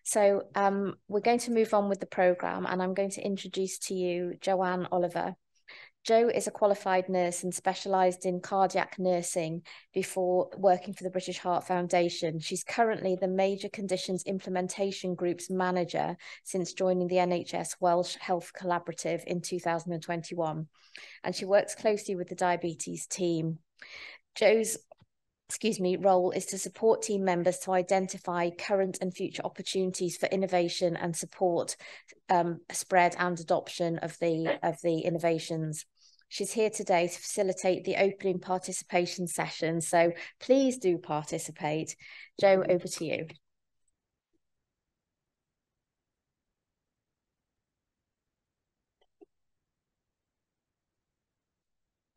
So we're going to move on with the programme, and I'm going to introduce to you Joanne Oliver. Jo is a qualified nurse and specialised in cardiac nursing before working for the British Heart Foundation. She's currently the Major Conditions Implementation Group's manager since joining the NHS Welsh Health Collaborative in 2021. And she works closely with the diabetes team. Jo's role is to support team members to identify current and future opportunities for innovation and support spread and adoption of the innovations. She's here today to facilitate the opening participation session, so please do participate. Jo, over to you.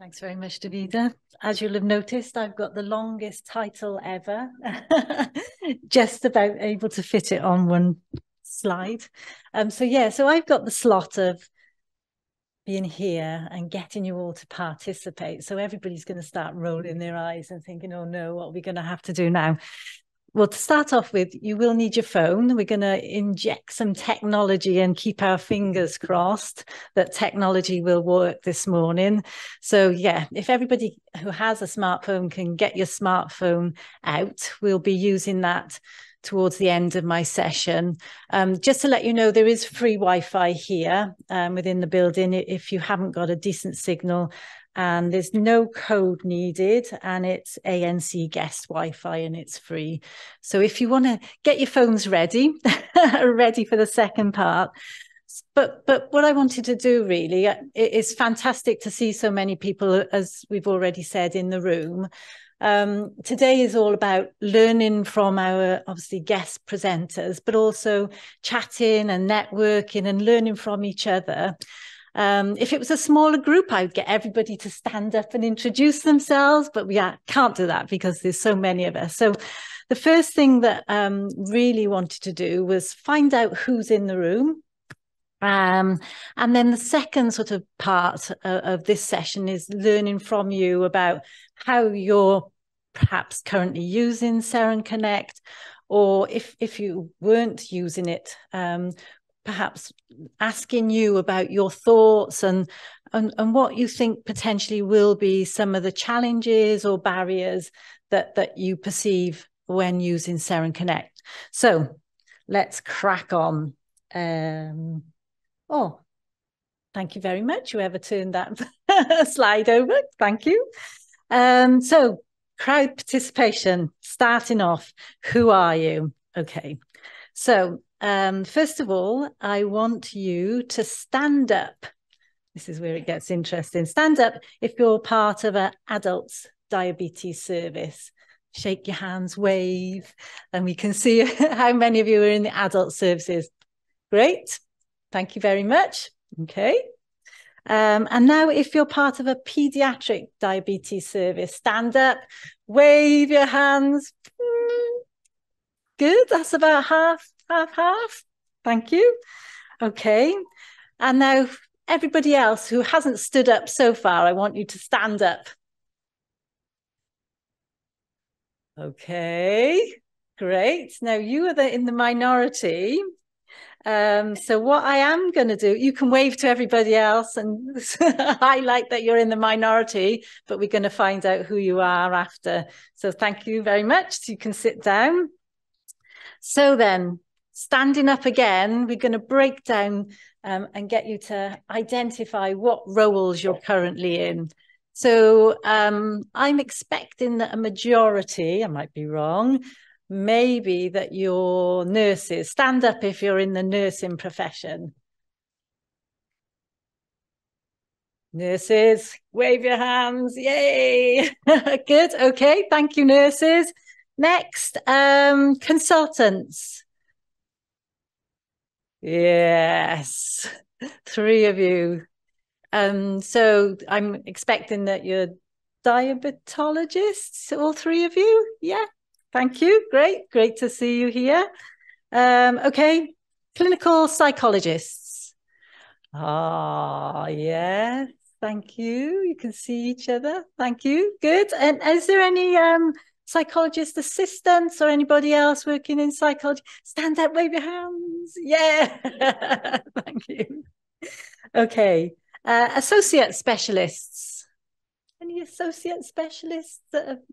Thanks very much, Davida. As you'll have noticed, I've got the longest title ever, just about able to fit it on one slide. So I've got the slot of being here and getting you all to participate. So everybody's going to start rolling their eyes and thinking, oh no, what are we going to have to do now? Well, to start off with, you will need your phone. We're going to inject some technology and keep our fingers crossed that technology will work this morning. So yeah, if everybody who has a smartphone can get your smartphone out, we'll be using that towards the end of my session. Just to let you know, there is free Wi-Fi here within the building if you haven't got a decent signal. And there's no code needed, and it's ANC guest Wi-Fi, and it's free. So if you want to get your phones ready, ready for the second part. But what I wanted to do really, it is fantastic to see so many people, as we've already said, in the room. Today is all about learning from our obviously guest presenters, but also chatting and networking and learning from each other. If it was a smaller group, I would get everybody to stand up and introduce themselves, but we can't do that because there's so many of us. So the first thing that really wanted to do was find out who's in the room. And then the second sort of part of this session is learning from you about how you're perhaps currently using SEREN Connect, or if you weren't using it, perhaps asking you about your thoughts and what you think potentially will be some of the challenges or barriers that you perceive when using SEREN Connect. So let's crack on. Oh, thank you very much, whoever turned that slide over. Thank you. So crowd participation, starting off, who are you? Okay, so first of all, I want you to stand up. This is where it gets interesting. Stand up if you're part of an adults diabetes service. Shake your hands, wave, and we can see how many of you are in the adult services. Great. Thank you very much. Okay. And now if you're part of a pediatric diabetes service, stand up, wave your hands. Good. That's about half. Thank you. Okay. And now everybody else who hasn't stood up so far, I want you to stand up. Okay. Great. Now you are in the minority. So what I am going to do, you can wave to everybody else and highlight that you're in the minority, but we're going to find out who you are after. So thank you very much. You can sit down. So then, standing up again, we're going to break down and get you to identify what roles you're currently in. So I'm expecting that a majority, I might be wrong, maybe that you're nurses. Stand up if you're in the nursing profession. Nurses, wave your hands. Yay. Good. Okay. Thank you, nurses. Next, consultants. Yes. 3 of you. So I'm expecting that you're diabetologists, all 3 of you. Yeah. Thank you. Great to see you here. Okay, clinical psychologists. Yes, thank you. You can see each other. Thank you. Good. And is there any psychologist assistants or anybody else working in psychology? Stand up, wave your hands. Yeah, thank you. Okay, associate specialists. Any associate specialists?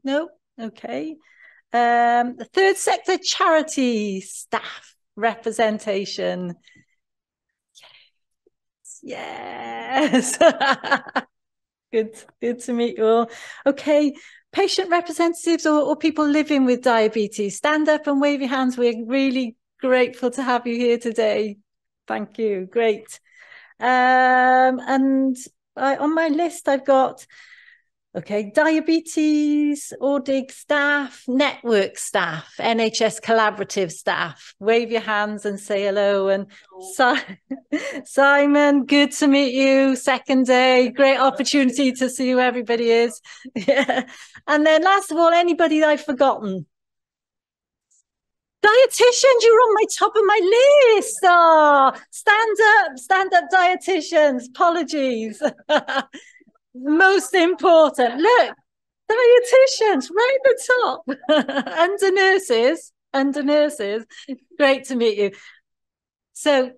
No, okay. The third sector charity staff representation. Yes. Good to meet you all. Okay, patient representatives or people living with diabetes, stand up and wave your hands. We're really grateful to have you here today. Thank you. Great. And on my list, I've got, okay, diabetes, ORDIG staff, network staff, NHS collaborative staff. Wave your hands and say hello. And Simon, good to meet you. Second day, great opportunity to see who everybody is. Yeah. And then last of all, anybody that I've forgotten? Dietitians, you're on my top of my list. Oh, stand up dietitians. Apologies. Most important. Look, dietitians right at the top. Under nurses. Great to meet you. So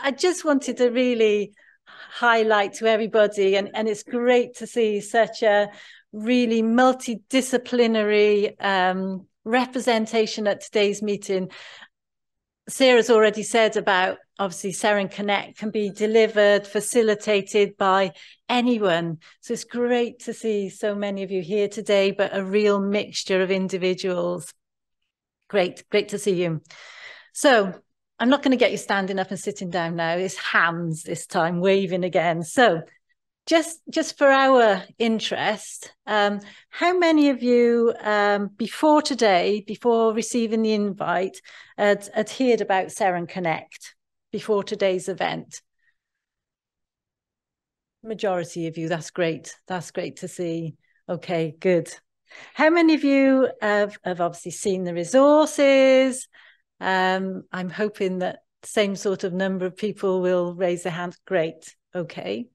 I just wanted to really highlight to everybody, and it's great to see such a really multidisciplinary representation at today's meeting. Sarah's already said about, obviously, SEREN Connect can be delivered, facilitated by anyone. So it's great to see so many of you here today, but a real mixture of individuals. Great to see you. So I'm not going to get you standing up and sitting down now. It's hands this time, waving again. So just for our interest, how many of you before today, before receiving the invite, had heard about SEREN Connect before today's event? Majority of you, that's great. That's great to see. Okay, good. How many of you have obviously seen the resources? I'm hoping that the same sort of number of people will raise their hand. Great. Okay.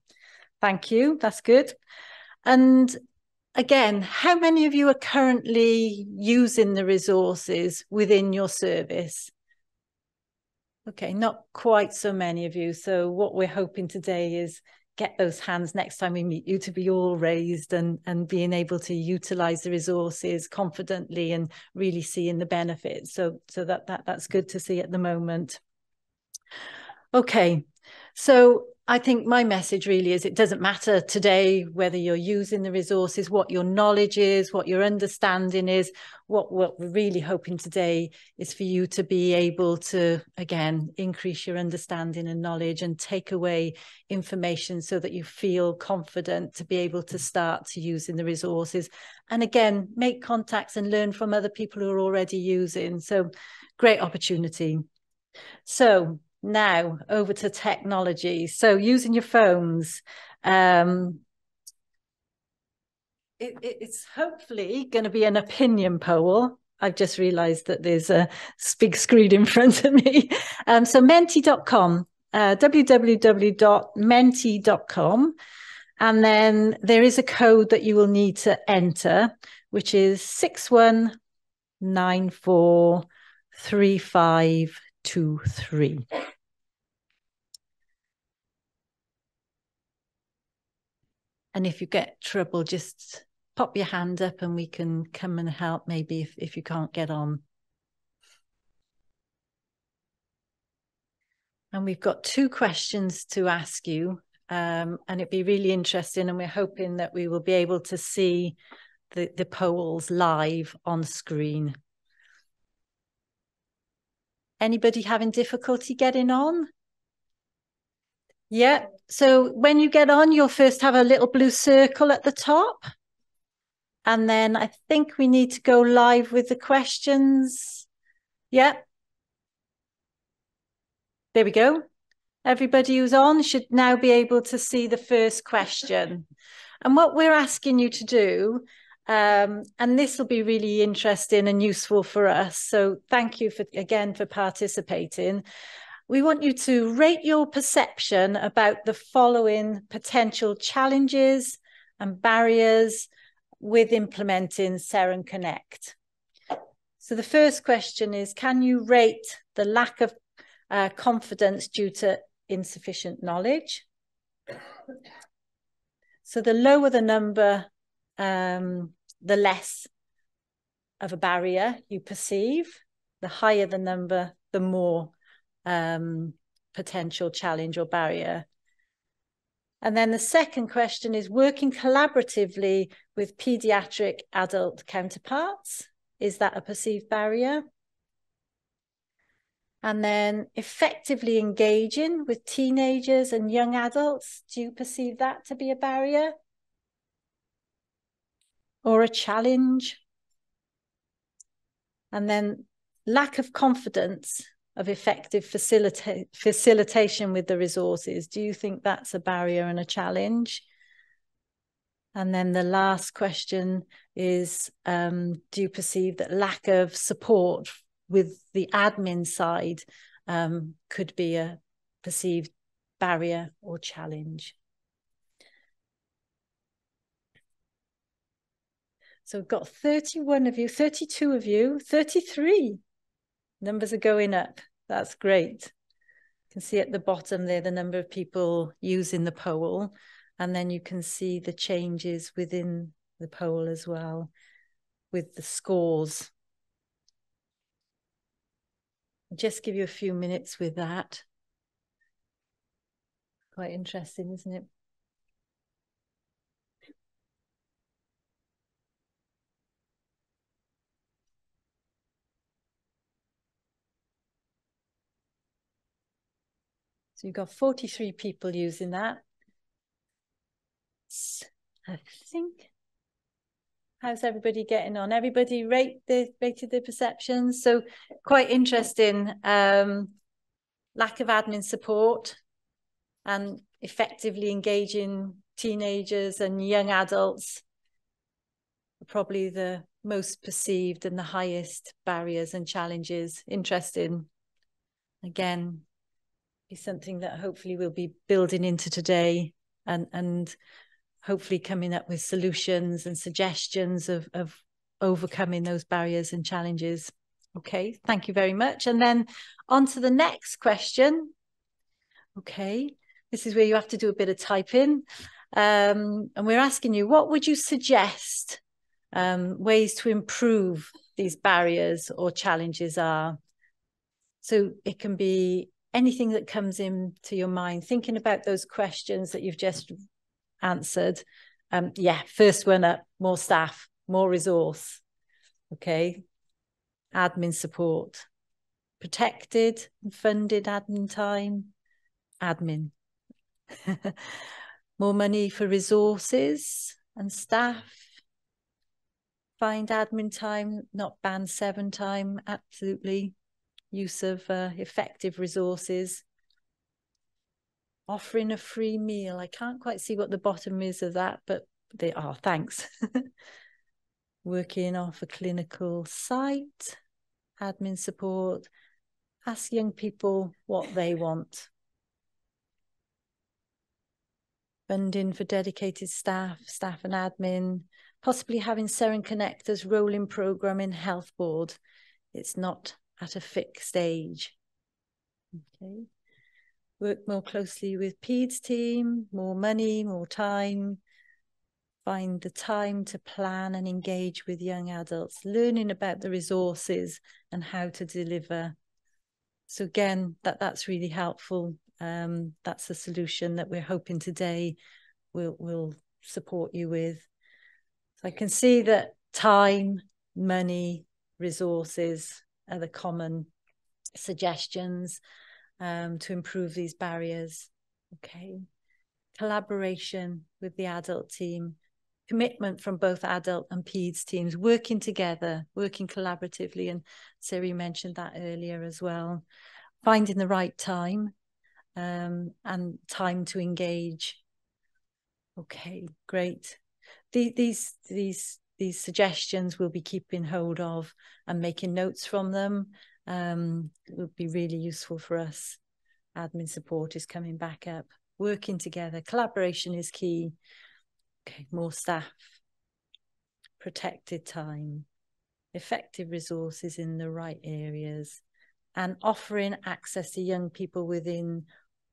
Thank you. That's good. And again, how many of you are currently using the resources within your service? Okay, not quite so many of you. So what we're hoping today is get those hands next time we meet you to be all raised and being able to utilize the resources confidently and really seeing the benefits. So that's good to see at the moment. Okay, so I think my message really is it doesn't matter today whether you're using the resources, what your knowledge is, what your understanding is. What we're really hoping today is for you to be able to, again, increase your understanding and knowledge and take away information so that you feel confident to be able to start to using the resources. And again, make contacts and learn from other people who are already using. So great opportunity. So now over to technology. So using your phones, it's hopefully going to be an opinion poll. I've just realized that there's a big screen in front of me. So menti.com, www.menti.com. And then there is a code that you will need to enter, which is 61943523. And if you get trouble, just pop your hand up and we can come and help maybe if you can't get on. And we've got 2 questions to ask you, and it'd be really interesting, and we're hoping that we will be able to see the polls live on screen. Anybody having difficulty getting on? Yeah, so when you get on, you'll first have a little blue circle at the top. And then I think we need to go live with the questions. Yeah. There we go. Everybody who's on should now be able to see the first question. And what we're asking you to do, and this will be really interesting and useful for us. So thank you again for participating. We want you to rate your perception about the following potential challenges and barriers with implementing SEREN Connect. So the first question is, can you rate the lack of confidence due to insufficient knowledge? So the lower the number, the less of a barrier you perceive. The higher the number, the more potential challenge or barrier. And then the second question is, working collaboratively with pediatric adult counterparts. Is that a perceived barrier? And then effectively engaging with teenagers and young adults. Do you perceive that to be a barrier or a challenge? And then lack of confidence of effective facilitation with the resources. Do you think that's a barrier and a challenge? And then the last question is, do you perceive that lack of support with the admin side could be a perceived barrier or challenge? So we've got 31 of you, 32 of you, 33. Numbers are going up. That's great. You can see at the bottom there the number of people using the poll, and then you can see the changes within the poll as well with the scores. I'll just give you a few minutes with that. Quite interesting, isn't it? So you've got 43 people using that. I think. How's everybody getting on? Everybody rated their perceptions. So quite interesting. Lack of admin support and effectively engaging teenagers and young adults are probably the most perceived and the highest barriers and challenges. Interesting. Again, is something that hopefully we'll be building into today and hopefully coming up with solutions and suggestions of overcoming those barriers and challenges. Okay, thank you very much. And then on to the next question. Okay, this is where you have to do a bit of typing. And we're asking you, what would you suggest ways to improve these barriers or challenges are? So it can be anything that comes into your mind, thinking about those questions that you've just answered. Yeah, first one up, more staff, more resource. Okay, admin support, protected and funded admin time, admin. More money for resources and staff. Find admin time, not band 7 time, absolutely. Use of effective resources. Offering a free meal. I can't quite see what the bottom is of that, but they are, thanks. Working off a clinical site, admin support, ask young people what they want. Funding for dedicated staff and admin, possibly having SEREN Connectors rolling programme in health board. It's not at a fixed age. Okay. Work more closely with PEDS team, more money, more time. Find the time to plan and engage with young adults, learning about the resources and how to deliver. So again, that's really helpful. That's a solution that we're hoping today will support you with. So I can see that time, money, resources are the common suggestions to improve these barriers. Okay. Collaboration with the adult team, commitment from both adult and PEDS teams, working together, working collaboratively. And Siri mentioned that earlier as well. Finding the right time and time to engage. Okay, great. These suggestions we'll be keeping hold of and making notes from them. It would be really useful for us. Admin support is coming back up. Working together, collaboration is key. Okay, more staff, protected time. effective resources in the right areas, and offering access to young people within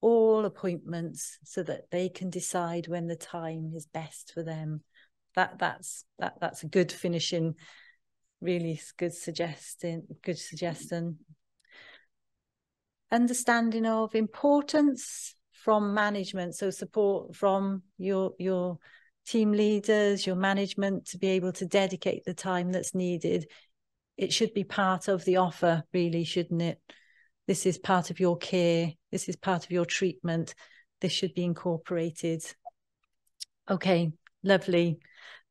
all appointments so that they can decide when the time is best for them. That's a good finishing, really good suggestion. Understanding of importance from management, so support from your team leaders, your management, to be able to dedicate the time that's needed. It should be part of the offer, really, shouldn't it? This is part of your care. This is part of your treatment. This should be incorporated. Okay, lovely.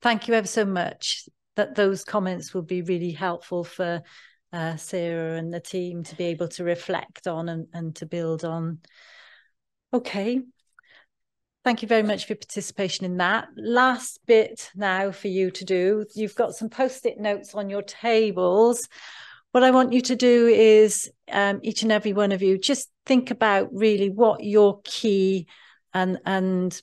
Thank you ever so much. Those comments will be really helpful for Sarah and the team to be able to reflect on and to build on. Okay. Thank you very much for your participation in that. Last bit now for you to do. You've got some post-it notes on your tables. What I want you to do is, each and every one of you, just think about really what your key and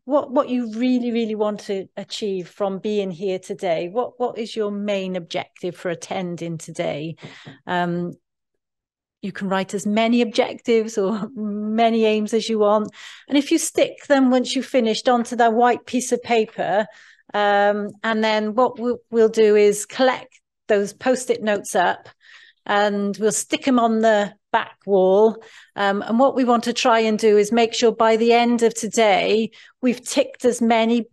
what you really want to achieve from being here today. What is your main objective for attending today? You can write as many objectives or many aims as you want. And if you stick them, once you've finished, onto that white piece of paper, and then what we'll do is collect those post-it notes up and we'll stick them on the back wall. And what we want to try and do is make sure by the end of today, we've ticked as many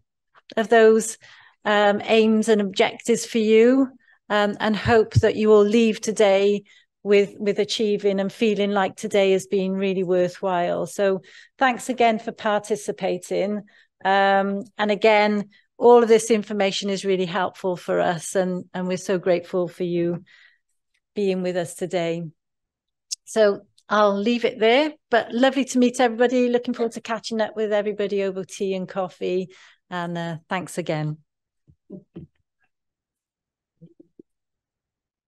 of those aims and objectives for you, and hope that you will leave today with achieving and feeling like today has been really worthwhile. So thanks again for participating. And again, all of this information is really helpful for us, and we're so grateful for you being with us today. So I'll leave it there, but lovely to meet everybody. Looking forward to catching up with everybody over tea and coffee, and thanks again.